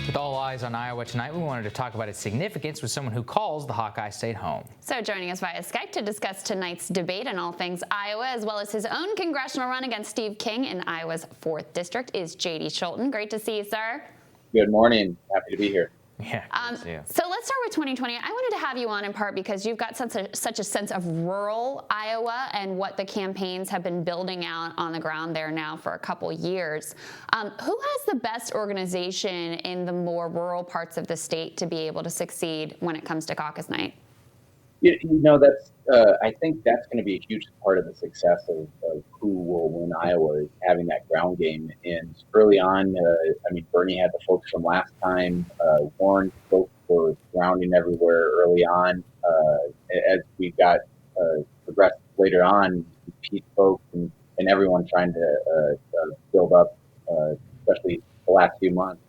With all eyes on Iowa tonight, we wanted to talk about its significance with someone who calls the Hawkeye State home. So joining us via Skype to discuss tonight's debate and all things Iowa, as well as his own congressional run against Steve King in Iowa's 4th District, is J.D. Scholten. Great to see you, sir. Good morning. Happy to be here. Yeah. So let's start with 2020. I wanted to have you on in part because you've got such a sense of rural Iowa and what the campaigns have been building out on the ground there now for a couple years. Who has the best organization in the more rural parts of the state to be able to succeed when it comes to caucus night? That's I think that's going to be a huge part of the success of who will win Iowa is having that ground game. And early on, Bernie had the folks from last time. Warren folks were grounding everywhere early on. As we got progressed later on, Pete folks and everyone trying to build up, especially the last few months,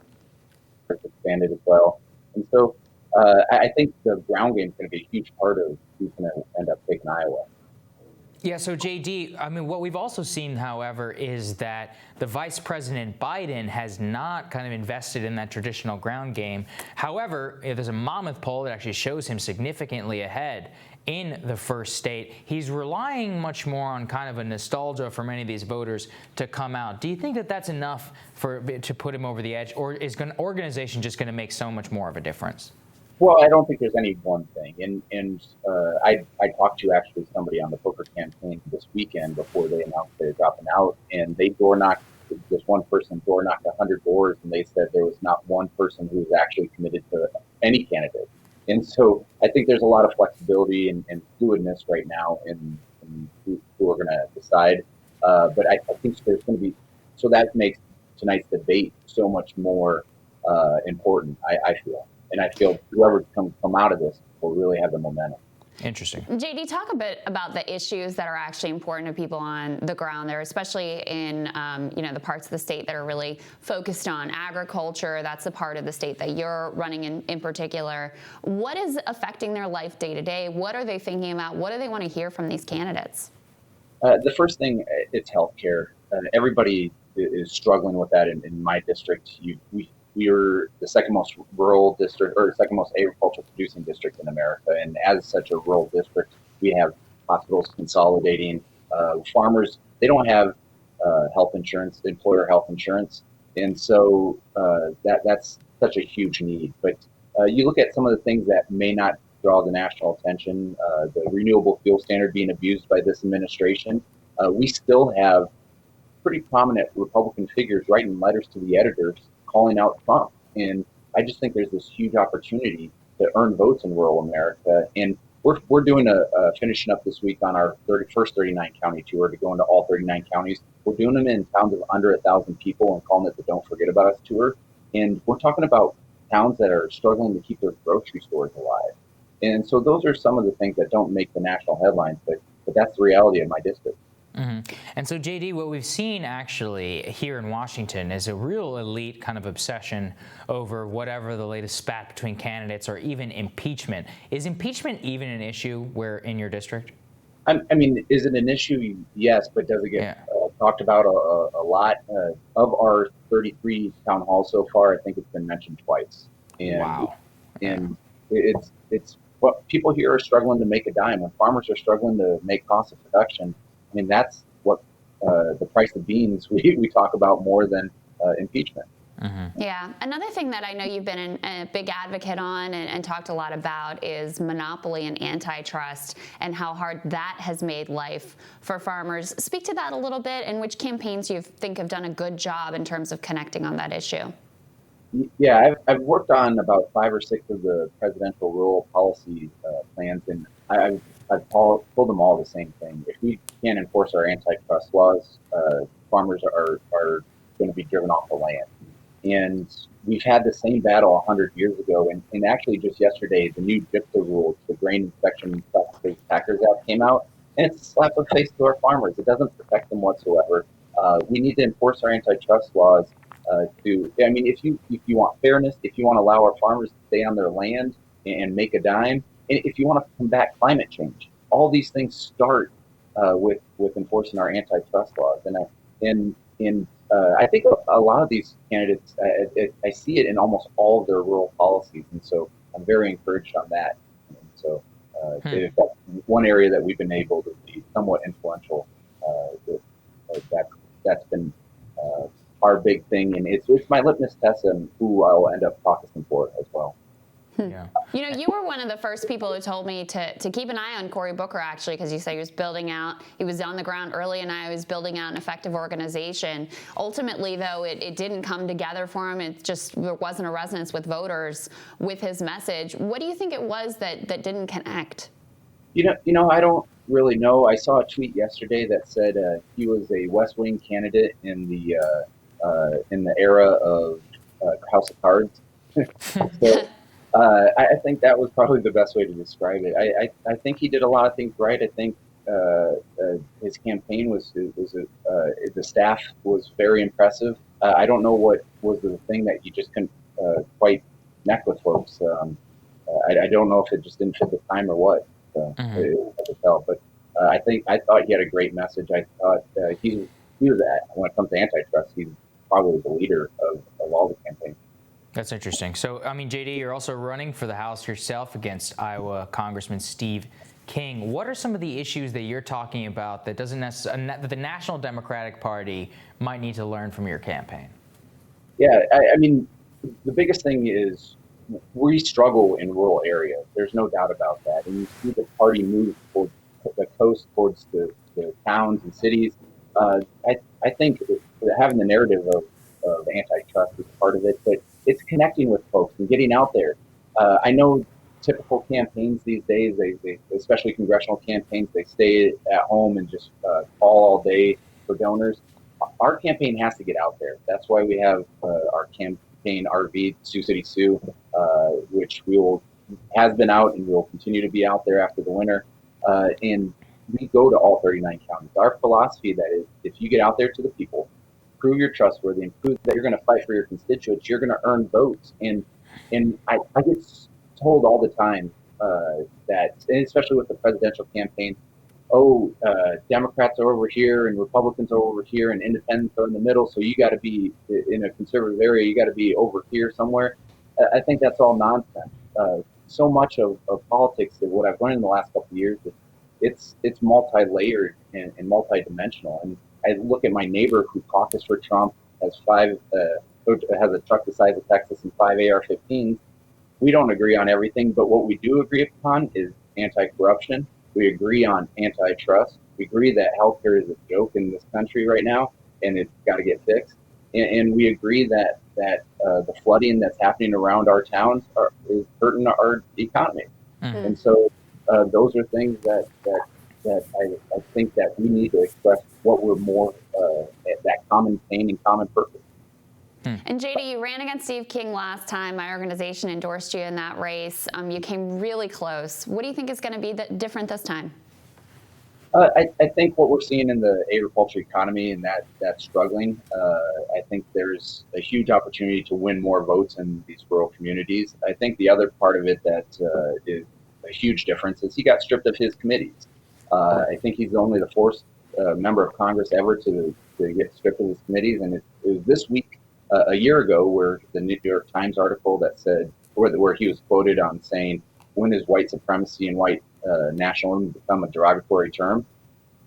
expanded as well. And so I think the ground game is going to be a huge part of who's going to end up taking Iowa. Yeah, so J.D., what we've also seen, however, is that the Vice President Biden has not kind of invested in that traditional ground game. However, there's a Monmouth poll that actually shows him significantly ahead in the first state. He's relying much more on kind of a nostalgia for many of these voters to come out. Do you think that that's enough to put him over the edge, or is organization just going to make so much more of a difference? Well, I don't think there's any one thing. And I talked to actually somebody on the Booker campaign this weekend before they announced they were dropping out, and they door knocked, this one person door knocked 100 doors, and they said there was not one person who was actually committed to any candidate. And so I think there's a lot of flexibility and fluidness right now in who are going to decide. But I think there's going to be, so that makes tonight's debate so much more important, I feel. And I feel whoever come out of this will really have the momentum. Interesting. J.D., talk a bit about the issues that are actually important to people on the ground there, especially in the parts of the state that are really focused on agriculture. That's the part of the state that you're running in particular. What is affecting their life day to day? What are they thinking about? What do they want to hear from these candidates? The first thing, it's healthcare. Everybody is struggling with that in my district. We are the second most rural district, or second most agriculture producing district in America. And as such a rural district, we have hospitals consolidating. Farmers, they don't have health insurance, employer health insurance. And so that's such a huge need. But you look at some of the things that may not draw the national attention, the renewable fuel standard being abused by this administration. We still have pretty prominent Republican figures writing letters to the editors calling out Trump. And I just think there's this huge opportunity to earn votes in rural America. And we're doing finishing up this week on our first 39 county tour to go into all 39 counties. We're doing them in towns of under 1,000 people and calling it the Don't Forget About Us tour. And we're talking about towns that are struggling to keep their grocery stores alive. And so those are some of the things that don't make the national headlines, but that's the reality of my district. Mm-hmm. And so, J.D., what we've seen actually here in Washington is a real elite kind of obsession over whatever the latest spat between candidates or even impeachment. Is impeachment even an issue in your district? Is it an issue? Yes, but does it get talked about a lot? Of our 33 town halls so far, I think it's been mentioned twice. And, wow. And it's what people here are struggling to make a dime. When farmers are struggling to make cost of production, that's what the price of beans we talk about more than impeachment. Mm-hmm. Yeah. Another thing that I know you've been a big advocate on and talked a lot about is monopoly and antitrust and how hard that has made life for farmers. Speak to that a little bit and which campaigns you think have done a good job in terms of connecting on that issue. Yeah, I've worked on about 5 or 6 of the presidential rural policy plans, and I've told them all the same thing. If we can't enforce our antitrust laws, farmers are going to be driven off the land. And we've had the same battle 100 years ago. And actually just yesterday, the new GIPTA rules, the Grain Inspection Packers Act came out, and it's a slap in the face to our farmers. It doesn't protect them whatsoever. We need to enforce our antitrust laws. If you want fairness, if you want to allow our farmers to stay on their land and make a dime, and if you want to combat climate change, all these things start with enforcing our antitrust laws. And I think a lot of these candidates, I see it in almost all of their rural policies, and so I'm very encouraged on that. And so if that's one area that we've been able to be somewhat influential. That's been our big thing, and it's my litmus test on who I'll end up caucusing for as well. Yeah. You know, you were one of the first people who told me to keep an eye on Cory Booker, actually, because you said he was building out, he was on the ground early, and I was building out an effective organization. Ultimately, though, it didn't come together for him. There wasn't a resonance with voters with his message. What do you think it was that didn't connect? You know, I don't really know. I saw a tweet yesterday that said he was a West Wing candidate in the era of House of Cards. So, I think that was probably the best way to describe it. I think he did a lot of things right. I think his campaign the staff was very impressive. I don't know what was the thing that you just couldn't quite connect with folks. I don't know if it just didn't fit the time or what. It was hard to tell, but I thought he had a great message. I thought he was when it comes to antitrust, he's probably the leader of all the campaigns. That's interesting. So, I mean, JD, you're also running for the House yourself against Iowa Congressman Steve King. What are some of the issues that you're talking about that that the National Democratic Party might need to learn from your campaign? Yeah, I mean, the biggest thing is we struggle in rural areas. There's no doubt about that. And you see the party move towards the coast, towards the towns and cities. I think having the narrative of antitrust is part of it, but it's connecting with folks and getting out there. I know typical campaigns these days, they especially congressional campaigns, they stay at home and just call all day for donors. Our campaign has to get out there. That's why we have our campaign RV, Sioux City Sioux, which has been out and will continue to be out there after the winter. And we go to all 39 counties. Our philosophy that is, if you get out there to the people, prove you're trustworthy, and prove that you're going to fight for your constituents, you're going to earn votes. And I get told all the time that, and especially with the presidential campaign, Democrats are over here and Republicans are over here and independents are in the middle. So you got to be in a conservative area. You got to be over here somewhere. I think that's all nonsense. So much of politics, that what I've learned in the last couple of years, it's multi-layered and multi-dimensional. And I look at my neighbor who caucused for Trump, has a truck the size of Texas and 5 AR-15s. We don't agree on everything, but what we do agree upon is anti-corruption. We agree on antitrust. We agree that healthcare is a joke in this country right now, and it's got to get fixed. And we agree that the flooding that's happening around our towns is hurting our economy. Mm-hmm. And so those are things that I think that we need to express what we're more that common pain and common purpose. And JD, you ran against Steve King last time. My organization endorsed you in that race. You came really close. What do you think is going to be different this time? I think what we're seeing in the agriculture economy and that's struggling, I think there's a huge opportunity to win more votes in these rural communities. I think the other part of it that is a huge difference is he got stripped of his committees. I think he's only the fourth member of Congress ever to get stripped of his committees. And it was this week, a year ago, where the New York Times article that said, where he was quoted on saying, when is white supremacy and white nationalism become a derogatory term?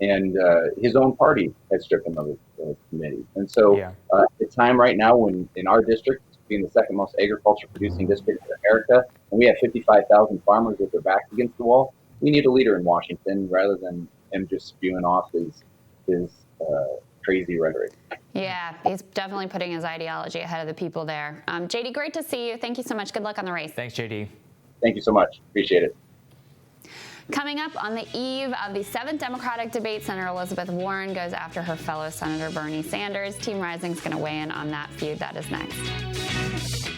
And his own party has stripped him of his committee. And so at the time right now, when in our district, being the second most agriculture producing district in America, and we have 55,000 farmers with their backs against the wall, we need a leader in Washington rather than him just spewing off his crazy rhetoric. Yeah, he's definitely putting his ideology ahead of the people there. JD, great to see you. Thank you so much. Good luck on the race. Thanks, JD. Thank you so much. Appreciate it. Coming up on the eve of the 7th Democratic debate, Senator Elizabeth Warren goes after her fellow Senator Bernie Sanders. Team Rising is going to weigh in on that feud. That is next.